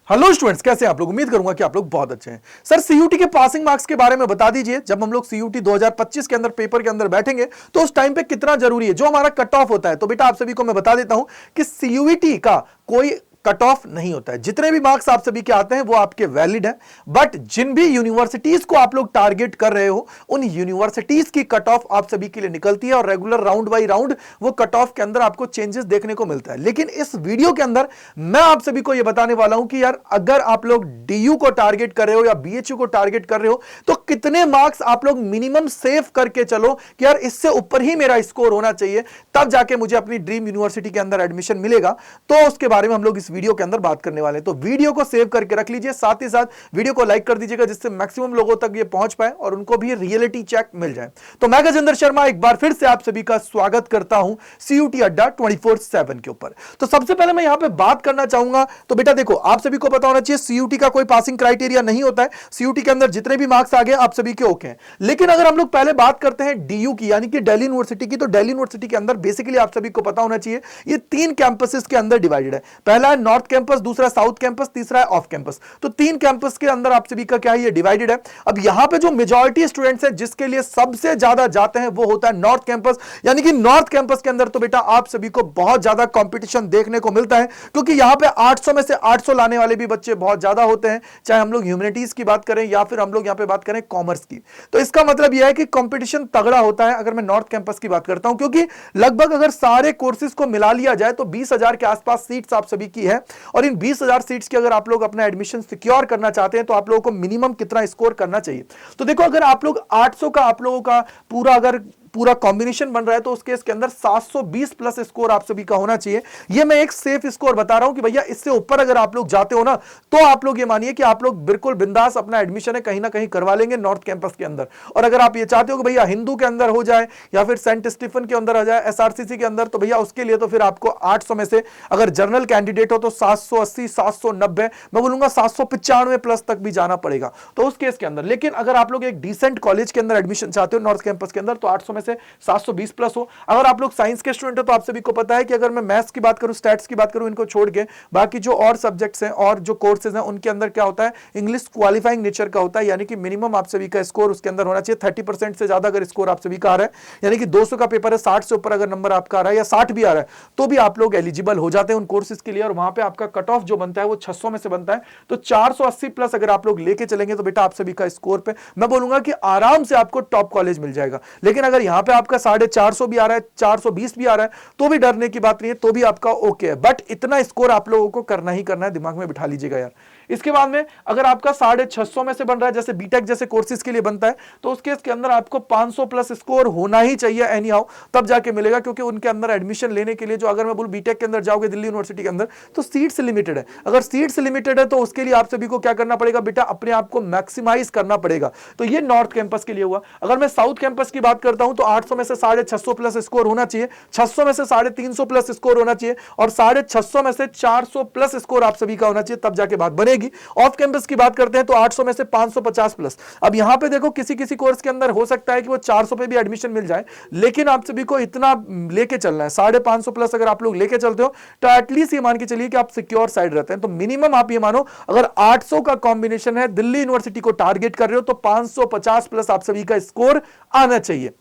Hello students, कैसे हैं आप लोग। उम्मीद करूंगा कि आप लोग बहुत अच्छे हैं। सर सीयूटी के पासिंग मार्क्स के बारे में बता दीजिए। जब हम लोग सीयूटी 2025 के अंदर पेपर के अंदर बैठेंगे तो उस टाइम पे कितना जरूरी है, जो हमारा कट ऑफ होता है। तो बेटा आप सभी को मैं बता देता हूं कि सीयूटी का कोई कट ऑफ नहीं होता है। जितने भी मार्क्स आप सभी के आते हैं वो आपके वैलिड है, बट जिन भी यूनिवर्सिटीज को आप लोग टारगेट कर रहे हो उन यूनिवर्सिटीज की कट ऑफ आप सभी के लिए निकलती है और रेगुलर राउंड बाई राउंड वो कट ऑफ के अंदर आपको चेंजेस देखने को मिलता है। लेकिन इस वीडियो के अंदर मैं आप सभी को यह बताने वाला हूं कि यार अगर आप लोग डीयू को टारगेट कर रहे हो या बीएचयू को टारगेट कर रहे हो तो कितने मार्क्स आप लोग मिनिमम सेव करके चलो कि यार इससे ऊपर ही मेरा स्कोर होना चाहिए, तब जाके मुझे अपनी ड्रीम यूनिवर्सिटी के अंदर एडमिशन मिलेगा। तो उसके बारे में हम लोग इस वीडियो के अंदर बात करने वाले हैं। तो वीडियो को सेव करके रख लीजिए, साथ ही साथ वीडियो को लाइक कर दीजिएगा जिससे मैक्सिमम लोगों तक ये पहुंच पाए और उनको भी रियलिटी चेक मिल जाए। तो मैं गजेंद्र शर्मा एक बार फिर से आप सभी का स्वागत करता हूं सीयूटी अड्डा 24/7 के ऊपर। तो सबसे पहले मैं यहां पे बात करना चाहूंगा, तो बेटा देखो आप सभी को पता होना चाहिए सीयूटी का कोई पासिंग क्राइटेरिया नहीं होता है। सीयूटी के अंदर जितने भी मार्क्स आ गए आप सभी के ओके हैं। लेकिन अगर हम लोग पहले बात करते हैं डीयू की, यानी कि दिल्ली यूनिवर्सिटी की, तो दिल्ली यूनिवर्सिटी के अंदर बेसिकली आप सभी को पता होना चाहिए ये 3 कैंपसेस के अंदर डिवाइडेड है। पहला है नॉर्थ कैंपस, दूसरा साउथ कैंपस, तीसरा है ऑफ कैंपस। तो 3 कैंपस के अंदर आप सभी का क्या है, ये डिवाइडेड है। अब यहां पे जो मेजॉरिटी स्टूडेंट्स है जिसके लिए सबसे ज्यादा जाते हैं वो होता है नॉर्थ कैंपस, यानी कि नॉर्थ कैंपस के अंदर तो बेटा आप सभी को बहुत ज्यादा कंपटीशन देखने को मिलता है, क्योंकि यहां पे 800 में से 800 लाने वाले भी बच्चे बहुत ज्यादा होते हैं, चाहे हम लोग ह्यूमैनिटीज की बात करें या फिर हम लोग यहां पे बात करें कॉमर्स की। तो इसका मतलब यह है कि कंपटीशन तगड़ा होता है अगर मैं नॉर्थ कैंपस की बात करता हूं, क्योंकि लगभग अगर सारे कोर्सेज को मिला लिया जाए तो 20,000 के आसपास सीट्स आप सभी की है। और इन 20,000 सीट्स की अगर आप लोग अपना एडमिशन सिक्योर करना चाहते हैं तो आप लोगों को मिनिमम कितना स्कोर करना चाहिए। तो देखो अगर आप लोग 800 का आप लोगों का पूरा कॉम्बिनेशन बन रहा है तो उस केस के अंदर 720 प्लस स्कोर आप सभी का होना चाहिए। ये मैं एक सेफ स्कोर बता रहा हूं कि भैया इससे ऊपर अगर आप लोग जाते हो ना तो आप लोग ये मानिए कि आप लोग बिल्कुल बिंदास अपना एडमिशन है कहीं ना कहीं करवा लेंगे नॉर्थ कैंपस के अंदर। और अगर आप ये चाहते हो कि भैया हिंदू के अंदर हो जाए या फिर सेंट स्टीफन के अंदर आ जाए, एसआरसीसी के अंदर, तो भैया उसके लिए तो फिर आपको 800 में से अगर जनरल कैंडिडेट हो तो 780, 790, मैं बोलूंगा 795 प्लस तक भी जाना पड़ेगा तो उस केस के अंदर। लेकिन अगर आप लोग एक डिसेंट कॉलेज के अंदर एडमिशन चाहते हो नॉर्थ कैंपस के अंदर तो 800 में से 720 प्लस हो। अगर आप लोग साइंस के स्टूडेंट हो तो आप सभी को पता है कि अगर मैं मैथ्स की बात करूं, स्टैट्स की बात करूं, इनको छोड़ के बाकी जो और सब्जेक्ट्स हैं और जो कोर्सेज हैं उनके अंदर क्या होता है, इंग्लिश क्वालिफाइंग नेचर का होता है, यानी कि मिनिमम आप सभी का स्कोर उसके अंदर होना चाहिए 30% से ज्यादा। अगर स्कोर आप सभी का आ रहा है, यानी कि 200 का पेपर है, 60 से ऊपर अगर नंबर आपका आ रहा है या 60 भी आ रहा है तो भी आप लोग एलिजिबल हो जाते हैं उन कोर्सेज के लिए। और वहां पे आपका कट ऑफ जो बनता है वो 600 में से बनता है। तो 480 प्लस अगर आप लोग लेके चलेंगे तो बेटा आप सभी का स्कोर पे मैं बोलूंगा कि आराम से आपको टॉप कॉलेज मिल जाएगा। लेकिन अगर यहां पे आपका 450 भी आ रहा है, 420 भी आ रहा है तो भी डरने की बात नहीं है, तो भी आपका ओके है। बट इतना स्कोर आप लोगों को करना ही करना है, दिमाग में बिठा लीजिएगा यार। इसके बाद में अगर आपका 650 में से बन रहा है जैसे बीटेक जैसे कोर्सेज के लिए बनता है तो उस केस के अंदर आपको 500 प्लस स्कोर होना ही चाहिए एनी हाउ, तब जाके मिलेगा। क्योंकि उनके अंदर एडमिशन लेने के लिए जो, अगर मैं बोलूं बीटेक के अंदर जाओगे दिल्ली यूनिवर्सिटी के अंदर तो सीट्स लिमिटेड है। अगर सीट्स लिमिटेड है तो उसके लिए आप सभी को क्या करना पड़ेगा बेटा, अपने आप को मैक्सिमाइज करना पड़ेगा। तो ये नॉर्थ कैंपस के लिए हुआ। अगर मैं साउथ कैंपस की बात करता हूं तो 800 में से 650 प्लस स्कोर होना चाहिए, 600 में से 350 प्लस स्कोर होना चाहिए और 650 में से 400 प्लस स्कोर आप सभी का होना चाहिए, तब जाके बात बनेगी। ऑफ कैंपस की बात करते हैं तो 800 में से 550 प्लस। अब यहां पे देखो किसी किसी कोर्स के अंदर हो सकता है कि वो 400 पे भी एडमिशन मिल जाए, लेकिन आप सभी को इतना लेके चलना है 550 प्लस अगर आप लोग लेके चलते हो तो एटलीस्ट ये मान के चलिए कि आप सिक्योर साइड रहते हैं। तो मिनिमम आप ये मानो अगर 800 का कॉम्बिनेशन है, दिल्ली यूनिवर्सिटी को टारगेट कर रहे हो तो 550 प्लस आप सभी का स्कोर आना चाहिए।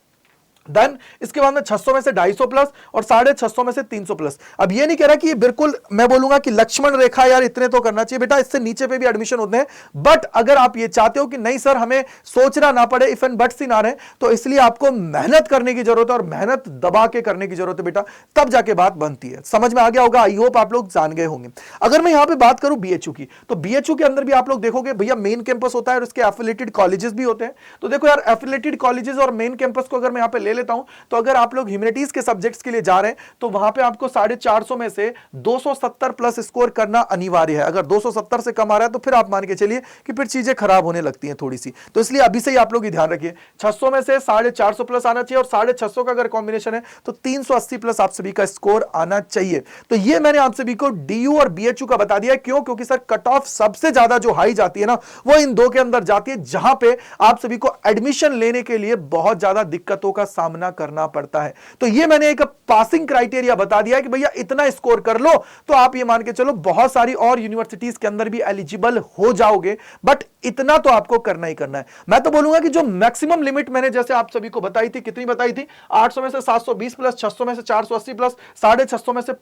देन इसके बाद में 600 में से 250 प्लस और 650 में से 300 प्लस। अब ये नहीं कह रहा कि ये बिल्कुल मैं बोलूंगा कि लक्ष्मण रेखा यार इतने तो करना चाहिए, बेटा इससे नीचे पे भी एडमिशन होते हैं। बट अगर आप ये चाहते हो कि नहीं सर हमें सोचना ना पड़े, इफ एंड बट्स ही ना रहे, तो इसलिए आपको मेहनत करने की जरूरत है और मेहनत दबा के करने की जरूरत है बेटा, तब जाके बात बनती है। समझ में आ गया होगा, आई होप आप लोग जान गए होंगे। अगर मैं यहां पर बात करूं बीएचयू की, तो बीएचयू के अंदर भी आप लोग देखोगे भैया मेन कैंपस होता है और उसके एफिलिएटेड कॉलेजेस भी होते हैं। तो देखो यार एफिलिएटेड कॉलेजेस और मेन कैंपस को अगर मैं यहां पे ले लेता हूं तो अगर आप लोग ह्यूमैनिटीज के सब्जेक्ट्स के लिए जा रहे हैं तो वहां पे आपको 450 में से 270 प्लस स्कोर करना अनिवार्य है। अगर 270 से कम आ रहा है तो फिर आप मान के चलिए कि फिर चीजें खराब होने लगती हैं थोड़ी सी। तो इसलिए अभी से ही आप लोग ये ध्यान रखिए 600 में से 450 प्लस आना चाहिए और 650 का अगर कॉम्बिनेशन है तो 380 प्लस आप सभी का स्कोर आना चाहिए। तो ये मैंने आप सभी को डीयू और बीएचयू का बता दिया। क्यों? क्योंकि सर कट ऑफ सबसे ज्यादा जो हाई जाती है ना वो इन दो के अंदर जाती है, जहां पे आप सभी को एडमिशन लेने के लिए बहुत ज्यादा दिक्कतों का सामना सामना करना पड़ता है। तो ये मैंने एक पासिंग क्राइटेरिया बता दिया है कि भैया इतना स्कोर कर लो तो आप ये मान के चलो बहुत सारी और यूनिवर्सिटीज के अंदर भी एलिजिबल हो जाओगे, बट इतना तो आपको करना ही करना है। मैं तो बोलूंगा कि जो मैक्सिमम लिमिट मैंने जैसे आप सभी को बताई थी, कितनी बताई थी, 800 में से 720 प्लस, 600 में से 480 प्लस, 650 में से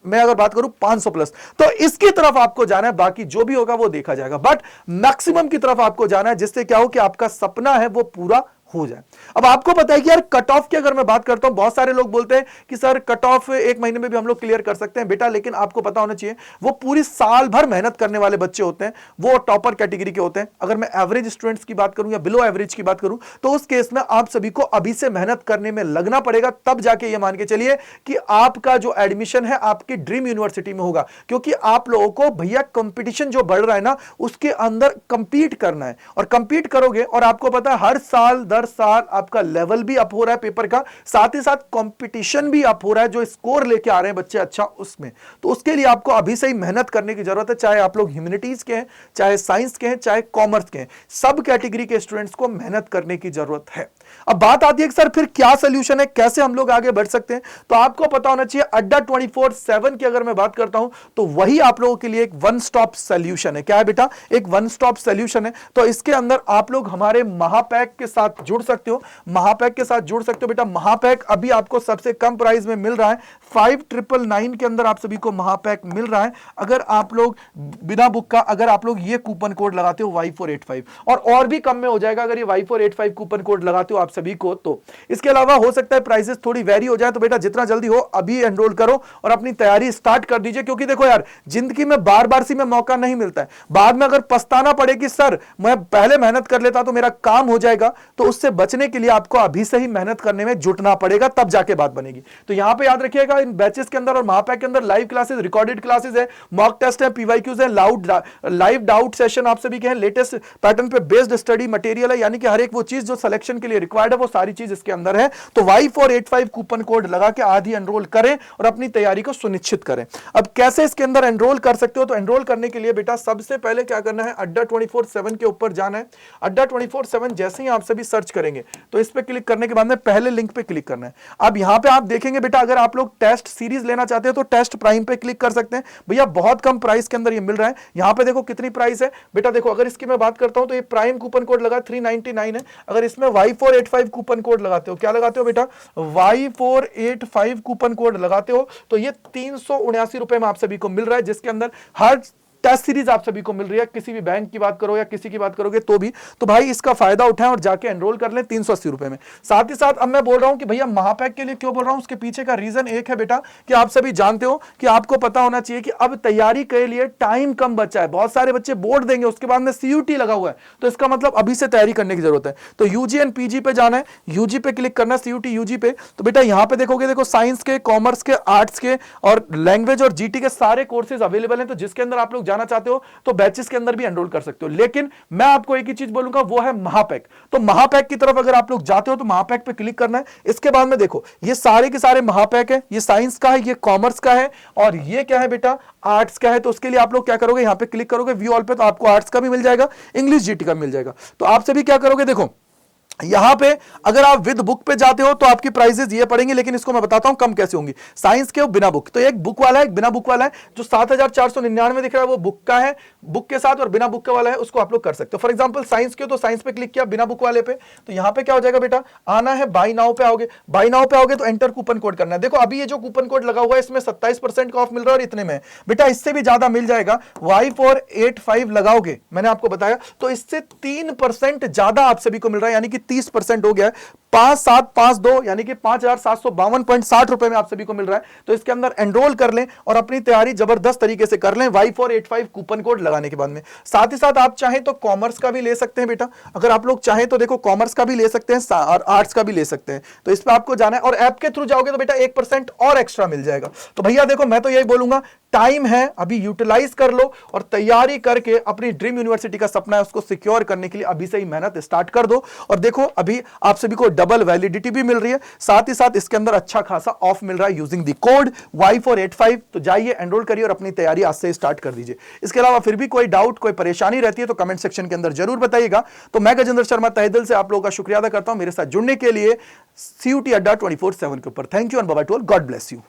मैं अगर बात करूं 500 प्लस, तो इसकी तरफ आपको जाना है, बाकी जो भी होगा वो देखा जाएगा, बट मैक्सिमम की तरफ आपको जाना है, जिससे क्या हो कि आपका सपना है वो पूरा हो जाए। अब आपको पता है कि यार कट ऑफ की अगर मैं बात करता हूं, बहुत सारे लोग बोलते हैं कि सर कट ऑफ एक महीने में भी हम लोग क्लियर कर सकते हैं। बेटा लेकिन आपको पता होना चाहिए वो पूरी साल भर मेहनत करने वाले बच्चे होते हैं, वो टॉपर कैटेगरी के होते हैं। अगर मैं एवरेज स्टूडेंट्स की बात करूं या बिलो एवरेज की बात करूं, तो उस केस में आप सभी को अभी से मेहनत करने में लगना पड़ेगा, तब जाके ये मान के चलिए कि आपका जो एडमिशन है आपकी ड्रीम यूनिवर्सिटी में होगा। क्योंकि आप लोगों को भैया कंपटीशन जो बढ़ रहा है ना, उसके अंदर कंपीट करना है, और कंपीट करोगे, और आपको पता है हर साल दर साल आपका लेवल भी अप हो रहा है पेपर का, साथ ही साथ कंपटीशन भी अप हो रहा है, जो स्कोर लेके आ रहे हैं बच्चे अच्छा उसमें। तो उसके लिए आपको अभी से ही मेहनत करने की जरूरत है, चाहे आप लोग ह्यूमैनिटीज के हैं, चाहे साइंस के हैं, चाहे कॉमर्स के हैं, सब कैटेगरी के स्टूडेंट्स को मेहनत करने की जरूरत है। अब बात आती है कि सर फिर क्या सोल्यूशन है, कैसे हम लोग आगे बढ़ सकते हैं। तो आपको पता होना चाहिए अड्डा 24/7 की अगर मैं बात करता हूं, तो वही आप लोगों के लिए एक वन स्टॉप सोल्यूशन है। क्या है बेटा? एक वन स्टॉप सोल्यूशन है। तो इसके अंदर आप लोग हमारे महापैक के साथ जुड़ सकते हो, महापैक के साथ जुड़ सकते हो। बेटा महापैक अभी आपको सबसे कम प्राइस में मिल रहा है, 5999 के अंदर आप सभी को महापैक मिल रहा है। अगर आप लोग बिना बुक का, अगर आप लोग ये कूपन कोड लगाते हो Y485, और भी कम में हो जाएगा अगर ये Y485 कूपन कोड लगाते हो आप सभी को। तो इसके अलावा हो सकता है प्राइसेस थोड़ी वेरी हो जाए, तो बेटा जितना जल्दी हो अभी एनरोल करो और अपनी तैयारी स्टार्ट कर दीजिए। क्योंकि देखो यार, जिंदगी में बार बार सी में मौका नहीं मिलता है, बाद में अगर पछताना पड़े कि सर मैं पहले मेहनत कर लेता तो मेरा काम हो जाएगा, तो उससे बचने के लिए आपको अभी से ही मेहनत करने में जुटना पड़ेगा, तब जाके बात बनेगी। तो यहां पे याद रखिएगा, इन बैचेस के अंदर और महापैक के अंदर लाइव क्लासेस, रिकॉर्डेड क्लासेस है, मॉक टेस्ट है, पीवाईक्यूज है, लाइव डाउट सेशन आप सभी के हैं, लेटेस्ट पैटर्न पे बेस्ड स्टडी मटेरियल है, यानी कि हर एक वो चीज जो सिलेक्शन के लिए रिक्वायर्ड है वो सारी चीज इसके अंदर है। तो Y485 कूपन कोड लगा के आधी एनरोल करें और अपनी तैयारी को सुनिश्चित करें। अब कैसे इसके अंदर एनरोल कर सकते हो? तो एनरोल करने के लिए बेटा सबसे पहले क्या करना है, अड्डा 24/7 के ऊपर जाना है। अड्डा 24/7 जैसे ही आप सभी सर्च करेंगे तो इस पे क्लिक करने के बाद में पहले लिंक पे क्लिक करना है। अब यहां पे आप देखेंगे बेटा, अगर आप लोग टेस्ट सीरीज लेना चाहते हो तो टेस्ट प्राइम पे क्लिक कर सकते हैं। भैया बहुत कम प्राइस के अंदर ये मिल रहा है। यहां पे देखो कितनी प्राइस है बेटा, देखो अगर इसकी मैं बात करता हूं तो ये प्राइम कूपन कोड लगा 399 है। अगर इसमें Y485 कूपन कोड लगाते हो, क्या लगाते हो बेटा, Y485 कूपन कोड लगाते हो, तो ये 379 रुपए में आप सभी को मिल रहा है, जिसके अंदर हर टेस्ट सीरीज आप सभी को मिल रही है। किसी भी बैंक की बात करो या किसी की बात करोगे तो भी, तो भाई इसका फायदा उठाएं और जाके एनरोल कर लें 380 रुपए में। साथ ही साथ अब मैं बोल रहा हूं कि भैया महापैक के लिए क्यों बोल रहा हूं, उसके पीछे का रीजन एक है बेटा कि आप सभी जानते हो कि आपको पता होना चाहिए कि अब तैयारी के लिए टाइम कम बचा है। बहुत सारे बच्चे बोर्ड देंगे, उसके बाद में CUT लगा हुआ है, तो इसका मतलब अभी से तैयारी करने की जरूरत है। तो UG एंड PG पे जाना है, UG पे क्लिक करना है, CUT UG पे। तो बेटा यहां पे देखोगे, देखो साइंस के, कॉमर्स के, आर्ट्स के और लैंग्वेज और GT के सारे कोर्सेज अवेलेबल हैं। तो जिसके अंदर आप लोग जाना चाहते हो तो बैचेस के अंदर भी एनरोल कर सकते हो। लेकिन मैं आपको एक ही चीज बोलूंगा, वो है महापैक। तो महापैक की तरफ अगर आप लोग जाते हो तो महापैक पे क्लिक करना है। इसके बाद में देखो ये सारे के सारे महापैक है, ये साइंस का है, ये कॉमर्स का है, और ये क्या है बेटा, आर्ट्स का है। तो उसके लिए आप लोग क्या करोगे, यहां पे क्लिक करोगे व्यू ऑल पे, तो आपको आर्ट्स का भी मिल जाएगा, इंग्लिश GT का मिल जाएगा। तो आप सभी क्या करोगे, देखो यहां पे अगर आप विद बुक पे जाते हो तो आपकी प्राइसेस ये पड़ेंगे, लेकिन इसको मैं बताता हूं कम कैसे होंगी। साइंस के बिना बुक, तो एक बुक वाला है, एक बिना बुक वाला है। जो 7499 दिख रहा है वो बुक का है, बुक के साथ, और बिना बुक का वाला है उसको आप लोग कर सकते हो। फॉर एग्जांपल साइंस के, तो साइंस पे क्लिक किया, बिना बुक वाले पे, तो यहां पे क्या हो जाएगा बेटा, आना है बाई नाउ पे आओगे। बाई नाउ पे आओगे तो एंटर कूपन कोड करना है। देखो अभी ये जो कूपन कोड लगा हुआ है इसमें 27% का ऑफ मिल रहा है, और इतने में बेटा इससे भी ज्यादा मिल जाएगा। Y485 लगाओगे, मैंने आपको बताया, तो इससे 3% ज्यादा आप सभी को मिल रहा है, यानी कि 30% हो गया। 5752 यानी कि 5752.60 रुपए में आप सभी को मिल रहा है। तो इसके अंदर एनरोल कर लें और अपनी तैयारी जबरदस्त तरीके से कर लें Y485 कूपन कोड लगाने के बाद में। साथ ही साथ आप चाहें तो कॉमर्स का भी ले सकते हैं बेटा, अगर आप लोग चाहें तो देखो कॉमर्स का भी ले सकते हैं और आर्ट्स का भी ले सकते हैं। तो इस पर आपको जाना है, और ऐप के थ्रू जाओगे तो बेटा 1% और एक्स्ट्रा मिल जाएगा। तो भैया देखो मैं तो यही बोलूंगा, टाइम है अभी, यूटिलाइज कर लो और तैयारी करके अपनी ड्रीम यूनिवर्सिटी का सपना है उसको सिक्योर करने के लिए अभी से ही मेहनत स्टार्ट कर दो। और देखो अभी आप सभी को डबल वैलिडिटी भी मिल रही है, साथ ही साथ इसके अंदर अच्छा खासा ऑफ मिल रहा है यूजिंग द कोड Y485। तो जाइए एनरोल करिए और अपनी तैयारी आज से स्टार्ट कर दीजिए। इसके अलावा फिर भी कोई डाउट, कोई परेशानी रहती है तो कमेंट सेक्शन के अंदर जरूर बताइएगा। तो मैं गजेंद्र शर्मा तहे दिल से आप लोगों का शुक्रिया अदा करता हूं मेरे साथ जुड़ने के लिए CUT अड्डा 24/7 के ऊपर। Thank you and bye bye to all, God bless you.